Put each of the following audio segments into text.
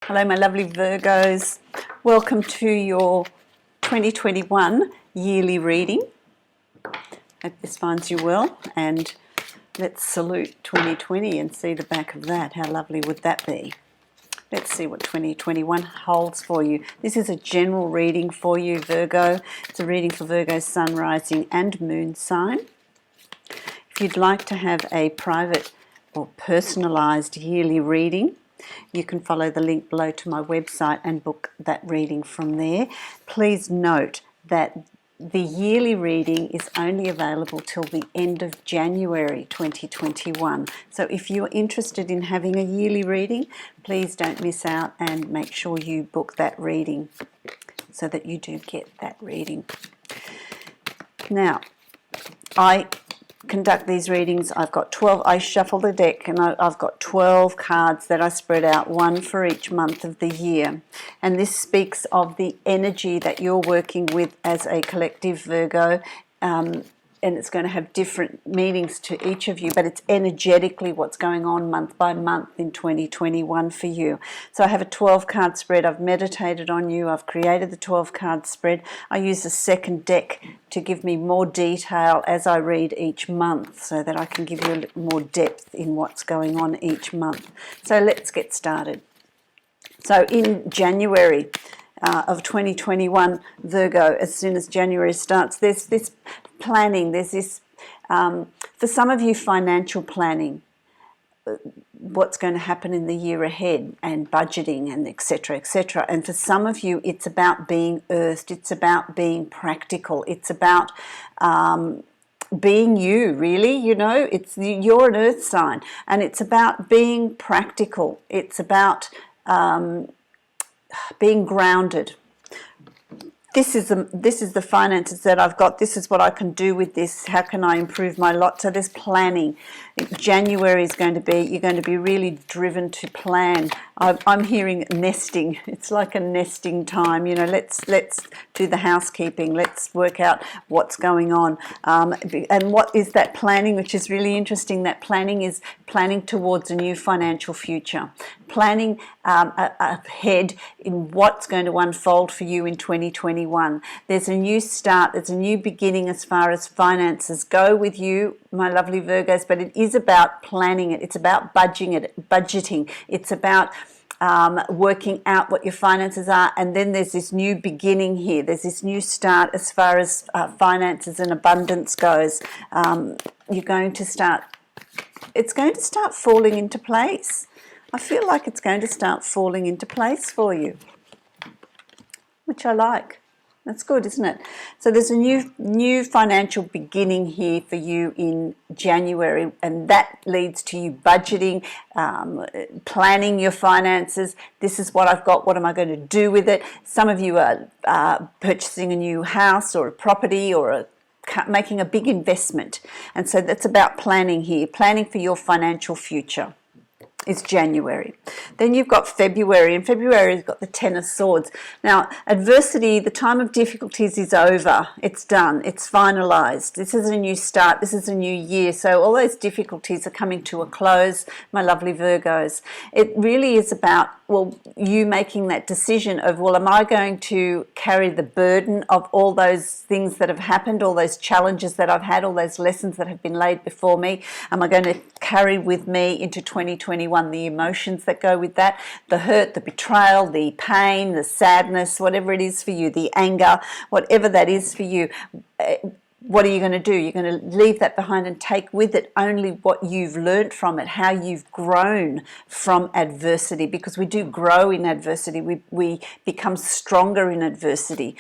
Hello, my lovely Virgos. Welcome to your 2021 yearly reading. Hope this finds you well, and let's salute 2020 and see the back of that. How lovely would that be? Let's see what 2021 holds for you. This is a general reading for you, Virgo. It's a reading for Virgo's sun, rising and moon sign. If you'd like to have a private or personalised yearly reading, you can follow the link below to my website and book that reading from there. Please note that the yearly reading is only available till the end of January 2021. So if you're interested in having a yearly reading, please don't miss out and make sure you book that reading so that you do get that reading. Now, I conduct these readings. I've got 12, I shuffle the deck and I've got 12 cards that I spread out, one for each month of the year. And this speaks of the energy that you're working with as a collective, Virgo. And it's going to have different meanings to each of you, but it's energetically what's going on month by month in 2021 for you. So I have a 12 card spread. I've meditated on you. I've created the 12 card spread. I use a second deck to give me more detail as I read each month so that I can give you a little more depth in what's going on each month. So let's get started. So in January of 2021, Virgo, as soon as January starts, there's this planning, there's this, for some of you, financial planning, what's going to happen in the year ahead, and budgeting, and etc., etc. And for some of you, it's about being earthed, it's about being practical, it's about being you, really, you know, you're an earth sign, and it's about being practical, it's about being grounded. This is the finances that I've got. This is what I can do with this. How can I improve my lot? So there's planning. January is going to be, you're going to be really driven to plan. I'm hearing nesting. It's like a nesting time. You know, let's do the housekeeping. Let's work out what's going on. And what is that planning, which is really interesting. That planning is planning towards a new financial future. Planning ahead in what's going to unfold for you in 2021. There's a new start. There's a new beginning as far as finances go with you, my lovely Virgos, but it is about planning it. It's about budgeting. It's about working out what your finances are, and then there's this new beginning here. There's this new start as far as finances and abundance goes. You're going to start, it's going to start falling into place. I feel like it's going to start falling into place for you, which I like. That's good, isn't it? So there's a new financial beginning here for you in January, and that leads to you budgeting, planning your finances. This is what I've got. What am I going to do with it? Some of you are purchasing a new house or a property or making a big investment. And so that's about planning here, planning for your financial future. Is January. Then you've got February, and February has got the Ten of Swords. Now, adversity, the time of difficulties is over. It's done. It's finalized. This is a new start. This is a new year. So all those difficulties are coming to a close, my lovely Virgos. It really is about, well, you making that decision of, well, am I going to carry the burden of all those things that have happened, all those challenges that I've had, all those lessons that have been laid before me? Am I going to carry with me into 2021 the emotions that go with that, the hurt, the betrayal, the pain, the sadness, whatever it is for you, the anger, whatever that is for you? What are you going to do? You're going to leave that behind and take with it only what you've learned from it, how you've grown from adversity, because we do grow in adversity. We become stronger in adversity.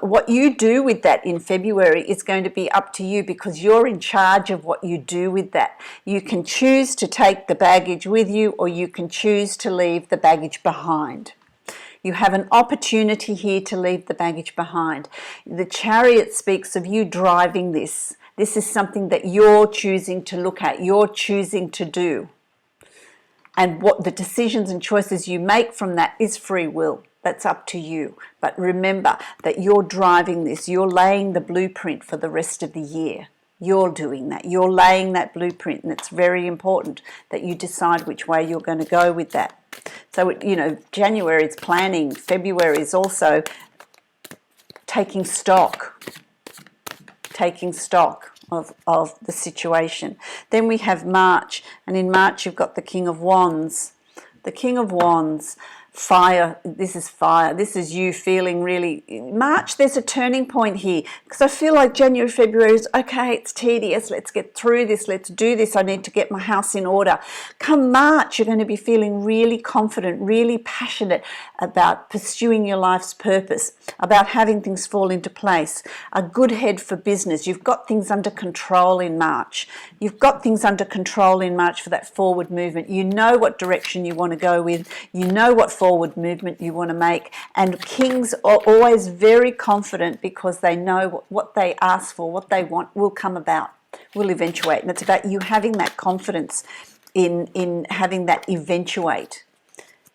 What you do with that in February is going to be up to you, because you're in charge of what you do with that. You can choose to take the baggage with you, or you can choose to leave the baggage behind. You have an opportunity here to leave the baggage behind. The Chariot speaks of you driving this. This is something that you're choosing to look at, you're choosing to do. And what the decisions and choices you make from that is free will. That's up to you. But remember that you're driving this. You're laying the blueprint for the rest of the year. You're doing that. You're laying that blueprint, and it's very important that you decide which way you're going to go with that. So, January is planning. February is also taking stock of the situation. Then we have March, and in March you've got the King of Wands. The King of Wands, fire. This is fire. This is you feeling really... March, there's a turning point here, because I feel like January, February is, okay, it's tedious, let's get through this, let's do this, I need to get my house in order. Come March, you're going to be feeling really confident, really passionate about pursuing your life's purpose, about having things fall into place, a good head for business. You've got things under control in March. You've got things under control in March for that forward movement. You know what direction you want to go with. You know what forward movement you want to make. And kings are always very confident because they know what they ask for, what they want will come about, will eventuate. And it's about you having that confidence in having that eventuate,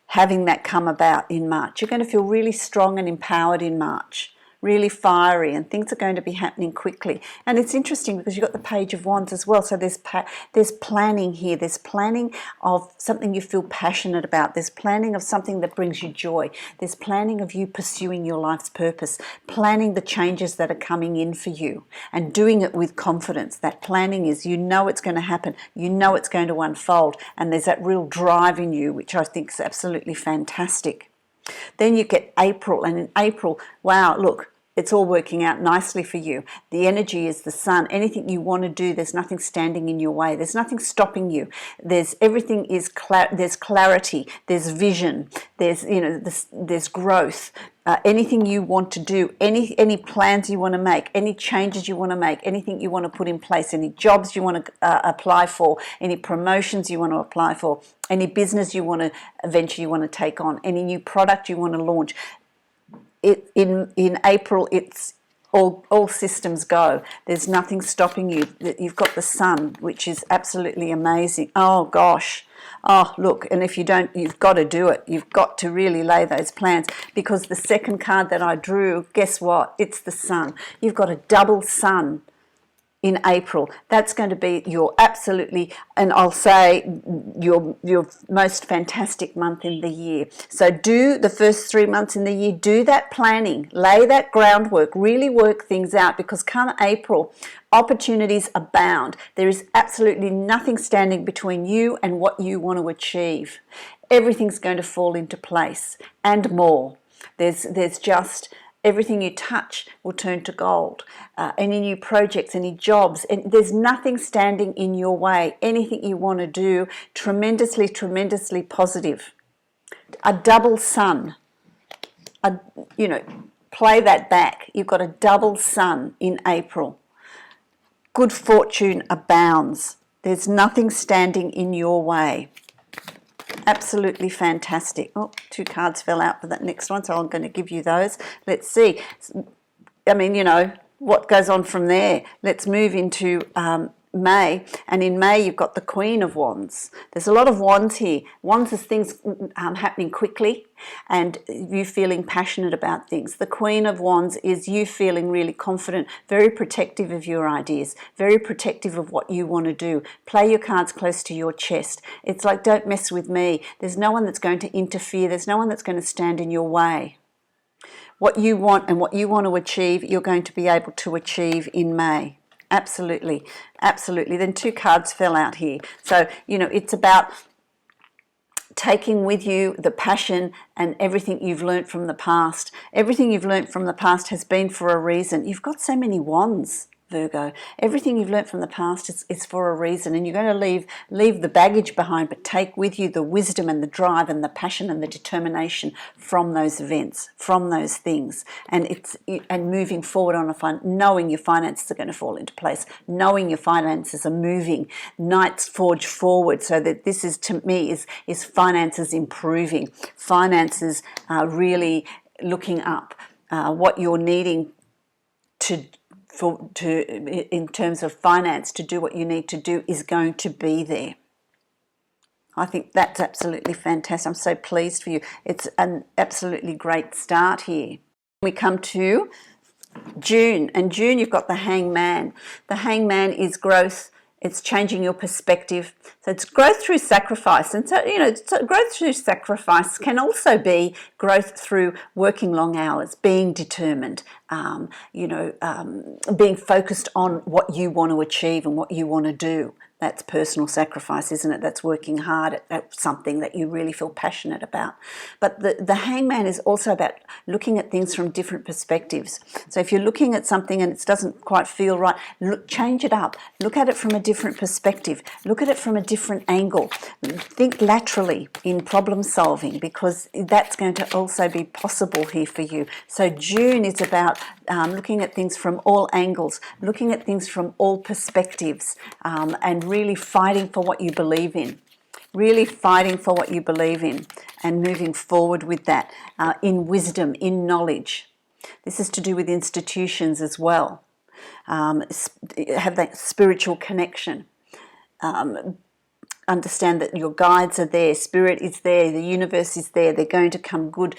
having that come about in March. You're going to feel really strong and empowered in March, really fiery, and things are going to be happening quickly. And it's interesting because you've got the Page of Wands as well. So there's planning here. There's planning of something you feel passionate about. There's planning of something that brings you joy. There's planning of you pursuing your life's purpose, planning the changes that are coming in for you and doing it with confidence. That planning is, you know it's going to happen. You know it's going to unfold. And there's that real drive in you, which I think is absolutely fantastic. Then you get April, and in April, wow, look, it's all working out nicely for you. The energy is the sun. Anything you want to do, there's nothing standing in your way. There's nothing stopping you. There's clarity. There's vision. There's growth. Anything you want to do, any plans you want to make, any changes you want to make, anything you want to put in place, any jobs you want to apply for, any promotions you want to apply for, any business you want to venture, you want to take on, any new product you want to launch. In April, it's all systems go. There's nothing stopping you. You've got the sun, which is absolutely amazing. Oh gosh. Oh, look, and if you don't, you've got to do it. You've got to really lay those plans, because the second card that I drew, guess what? It's the sun. You've got a double sun in April. That's going to be your absolutely, and I'll say your most fantastic month in the year. So do the first 3 months in the year, do that planning, lay that groundwork, really work things out, because come April, opportunities abound. There is absolutely nothing standing between you and what you want to achieve. Everything's going to fall into place and more. There's just everything you touch will turn to gold. Any new projects, any jobs, and there's nothing standing in your way. Anything you want to do, tremendously, tremendously positive. A double sun. Play that back. You've got a double sun in April. Good fortune abounds. There's nothing standing in your way. Absolutely fantastic. Oh, 2 cards fell out for that next one, so I'm going to give you those. Let's see. I mean, what goes on from there? Let's move into May, and in May you've got the Queen of Wands. There's a lot of wands here. Wands is things happening quickly and you feeling passionate about things. The Queen of Wands is you feeling really confident, very protective of your ideas, very protective of what you want to do. Play your cards close to your chest. It's like, don't mess with me. There's no one that's going to interfere. There's no one that's going to stand in your way. What you want and what you want to achieve, you're going to be able to achieve in May. Absolutely, absolutely. Then 2 cards fell out here. So, it's about taking with you the passion and everything you've learnt from the past. Everything you've learnt from the past has been for a reason. You've got so many wands, Virgo. Everything you've learnt from the past is for a reason, and you're going to leave the baggage behind, but take with you the wisdom and the drive and the passion and the determination from those events, from those things, and moving forward on knowing your finances are going to fall into place, knowing your finances are moving, Knights forge forward, so that this is, to me, is finances improving, finances really looking up, what you're needing in terms of finance to do what you need to do is going to be there. I think that's absolutely fantastic. I'm so pleased for you. It's an absolutely great start here. We come to June, and June you've got the Hangman. The Hangman is growth. It's changing your perspective. So it's growth through sacrifice. And so, growth through sacrifice can also be growth through working long hours, being determined, being focused on what you want to achieve and what you want to do. That's personal sacrifice, isn't it? That's working hard at something that you really feel passionate about. But the Hangman is also about looking at things from different perspectives. So if you're looking at something and it doesn't quite feel right, change it up. Look at it from a different perspective. Look at it from a different angle. Think laterally in problem solving, because that's going to also be possible here for you. So June is about looking at things from all angles, looking at things from all perspectives, and really fighting for what you believe in. Really fighting for what you believe in and moving forward with that in wisdom, in knowledge. This is to do with institutions as well. Have that spiritual connection. Understand that your guides are there, spirit is there, the universe is there, they're going to come good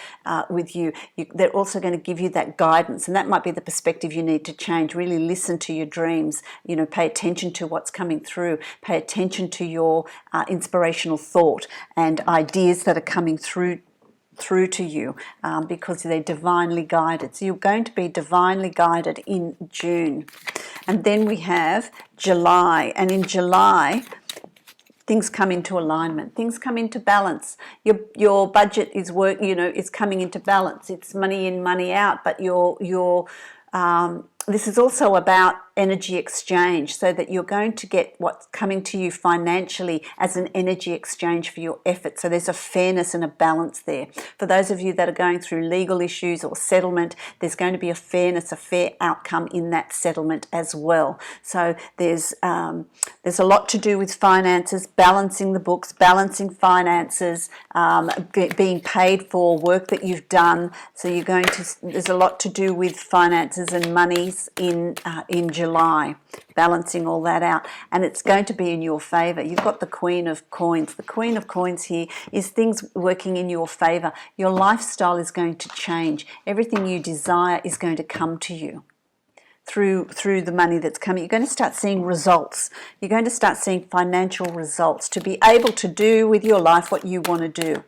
with you. They're also going to give you that guidance, and that might be the perspective you need to change. Really listen to your dreams, pay attention to what's coming through, pay attention to your inspirational thought and ideas that are coming through to you, because they're divinely guided. So you're going to be divinely guided in June. And then we have July, and in July things come into alignment, things come into balance. Your budget is is coming into balance. It's money in, money out, but this is also about energy exchange, so that you're going to get what's coming to you financially as an energy exchange for your effort. So there's a fairness and a balance there. For those of you that are going through legal issues or settlement, there's going to be a fairness, a fair outcome in that settlement as well. So there's a lot to do with finances, balancing the books, balancing finances, being paid for work that you've done. So there's a lot to do with finances and monies in July, balancing all that out, and it's going to be in your favour. You've got the Queen of Coins. The Queen of Coins here is things working in your favour. Your lifestyle is going to change. Everything you desire is going to come to you through the money that's coming. You're going to start seeing results. You're going to start seeing financial results to be able to do with your life what you want to do,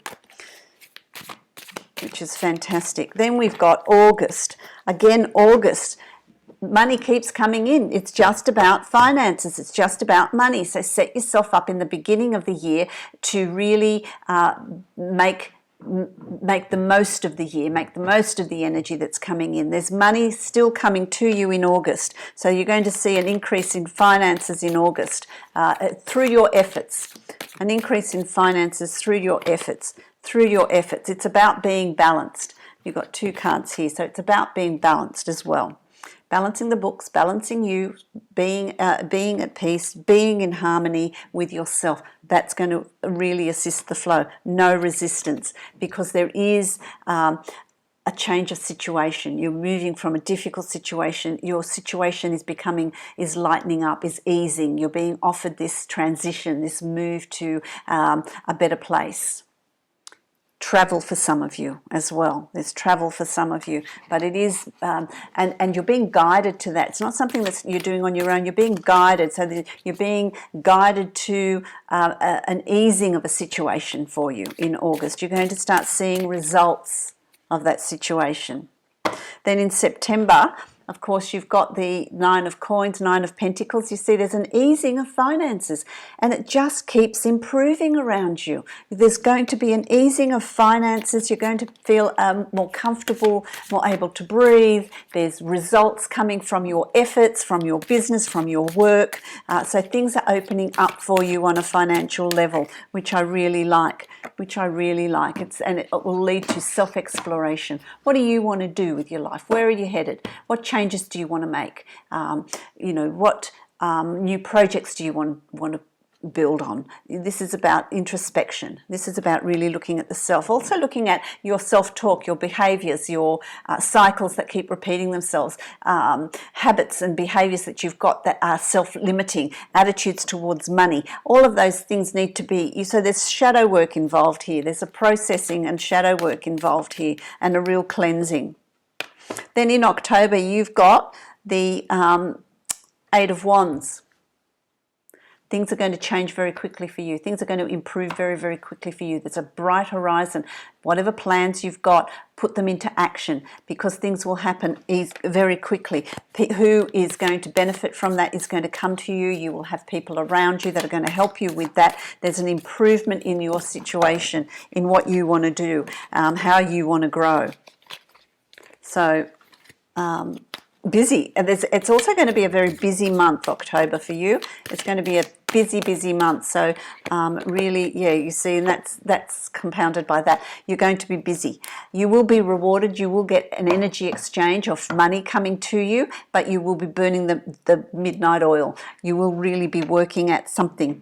which is fantastic. Then we've got August. Again, August. Money keeps coming in. It's just about finances. It's just about money. So set yourself up in the beginning of the year to really make the most of the year, make the most of the energy that's coming in. There's money still coming to you in August. So you're going to see an increase in finances in August through your efforts. An increase in finances through your efforts. It's about being balanced. You've got two cards here, so it's about being balanced as well. Balancing the books, balancing you, being at peace, being in harmony with yourself. That's going to really assist the flow. No resistance, because there is a change of situation. You're moving from a difficult situation. Your situation is lightening up, is easing. You're being offered this transition, this move to a better place. Travel for some of you as well. There's travel for some of you, but it is, and you're being guided to that. It's not something that you're doing on your own. You're being guided, so that you're being guided to an easing of a situation for you in August. You're going to start seeing results of that situation. Then in September, of course, you've got the Nine of Coins, Nine of Pentacles. You see there's an easing of finances, and it just keeps improving around you. There's going to be an easing of finances. You're going to feel more comfortable, more able to breathe. There's results coming from your efforts, from your business, from your work. So things are opening up for you on a financial level, which I really like. And it will lead to self-exploration. What do you want to do with your life? Where are you headed? What changes do you want to make? What new projects do you want to build on? This is about introspection. This is about really looking at the self. Also looking at your self-talk, your behaviours, your cycles that keep repeating themselves, habits and behaviours that you've got that are self-limiting, attitudes towards money. All of those things need to be, so there's shadow work involved here. There's a processing and shadow work involved here, and a real cleansing. Then in October, you've got the Eight of Wands. Things are going to change very quickly for you. Things are going to improve very, very quickly for you. There's a bright horizon. Whatever plans you've got, put them into action, because things will happen very quickly. Who is going to benefit from that is going to come to you. You will have people around you that are going to help you with that. There's an improvement in your situation, in what you want to do, how you want to grow. So, busy. It's also going to be a very busy month, October, for you. It's going to be a busy, busy month. So really, yeah, you see, and that's compounded by that. You're going to be busy. You will be rewarded. You will get an energy exchange of money coming to you, but you will be burning the midnight oil. You will really be working at something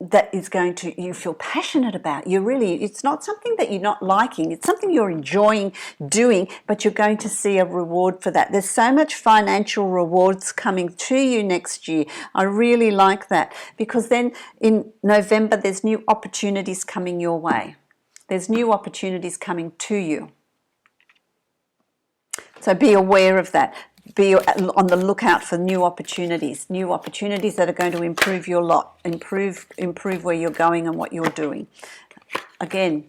that is going to, you feel passionate about. It's not something that you're not liking, it's something you're enjoying doing, but you're going to see a reward for that. There's so much financial rewards coming to you next year. I really like that, because then in November there's new opportunities coming your way. There's new opportunities coming to you. So be aware of that. Be on the lookout for new opportunities that are going to improve your lot, improve where you're going and what you're doing. Again,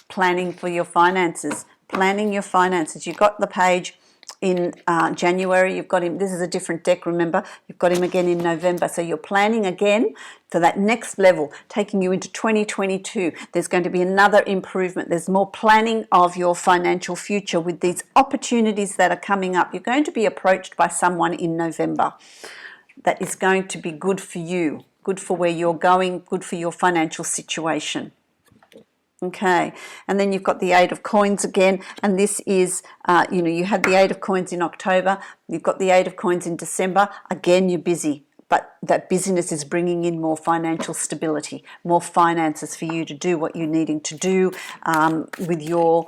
planning for your finances, planning your finances. You've got the page in January, you've got him, this is a different deck, remember, you've got him again in November, so you're planning again for that next level, taking you into 2022. There's going to be another improvement. There's more planning of your financial future with these opportunities that are coming up. You're going to be approached by someone in November that is going to be good for you, good for where you're going, good for your financial situation. Okay, and then you've got the Eight of Coins again, and this is, you had the Eight of Coins in October, you've got the Eight of Coins in December. Again, you're busy, but that busyness is bringing in more financial stability, more finances for you to do what you're needing to do with your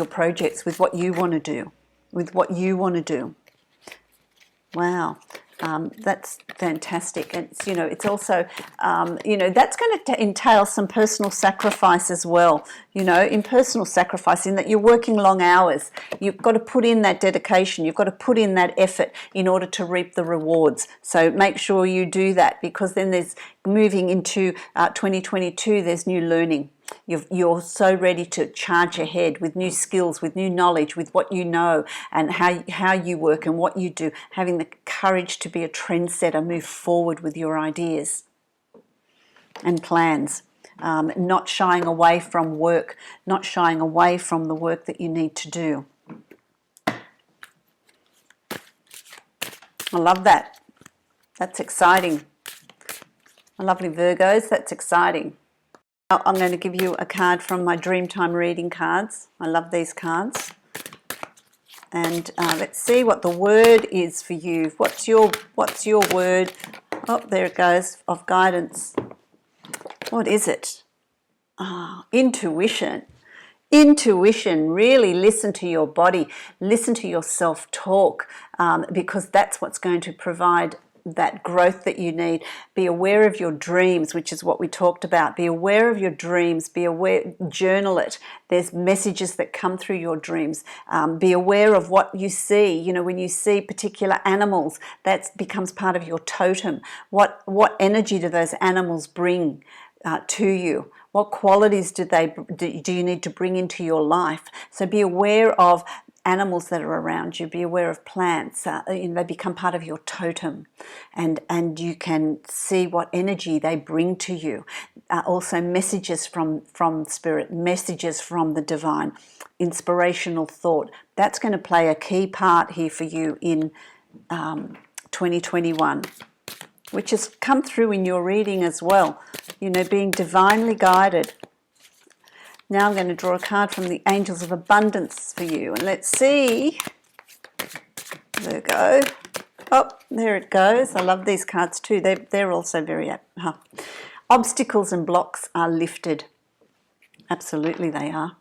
projects, with what you want to do, Wow. That's fantastic. And it's also, that's going to entail some personal sacrifice as well, in personal sacrifice, in that you're working long hours. You've got to put in that dedication. You've got to put in that effort in order to reap the rewards. So make sure you do that, because then there's moving into 2022, there's new learning. You're so ready to charge ahead with new skills, with new knowledge, with what you know and how you work and what you do, having the courage to be a trendsetter, move forward with your ideas and plans, not shying away from work, not shying away from the work that you need to do. I love that. That's exciting. My lovely Virgos, that's exciting. I'm going to give you a card from my Dreamtime reading cards. I love these cards. And let's see what the word is for you. What's your word? Oh, there it goes, of guidance. What is it? Intuition. Intuition. Really listen to your body. Listen to your self-talk, because that's what's going to provide that growth that you need. Be aware of your dreams, which is what we talked about. Be aware of your dreams. Be aware, journal it. There's messages that come through your dreams. Be aware of what you see. When you see particular animals, that becomes part of your totem. What energy do those animals bring to you? What qualities do you need to bring into your life? So be aware of animals that are around you. Be aware of plants. They become part of your totem, and you can see what energy they bring to you. Also messages from spirit, messages from the divine, inspirational thought. That's going to play a key part here for you in 2021, which has come through in your reading as well. Being divinely guided. Now I'm going to draw a card from the Angels of Abundance for you. And let's see. There we go. Oh, there it goes. I love these cards too. They're also very... Obstacles and blocks are lifted. Absolutely they are.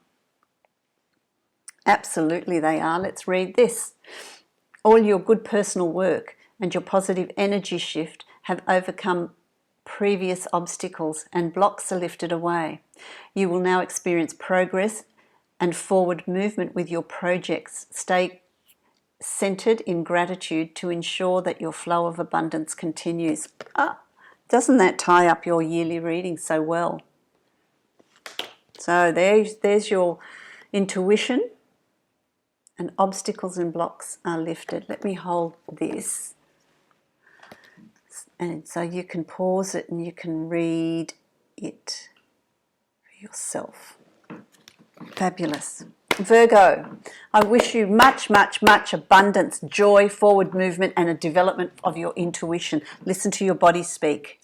Absolutely they are. Let's read this. All your good personal work and your positive energy shift have overcome previous obstacles, and blocks are lifted away. You will now experience progress and forward movement with your projects. Stay centered in gratitude to ensure that your flow of abundance continues. Doesn't that tie up your yearly reading so well? So there's your intuition, and obstacles and blocks are lifted. Let me hold this. And so you can pause it and you can read it for yourself. Fabulous. Virgo, I wish you much, much, much abundance, joy, forward movement, and a development of your intuition. Listen to your body speak.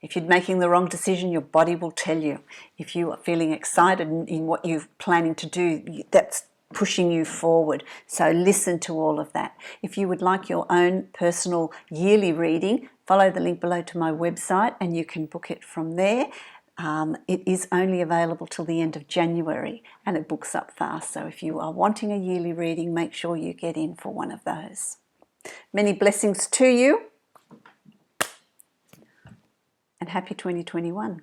If you're making the wrong decision, your body will tell you. If you are feeling excited in what you're planning to do, that's pushing you forward. So listen to all of that. If you would like your own personal yearly reading, follow the link below to my website and you can book it from there. It is only available till the end of January and it books up fast. So if you are wanting a yearly reading, make sure you get in for one of those. Many blessings to you and happy 2021.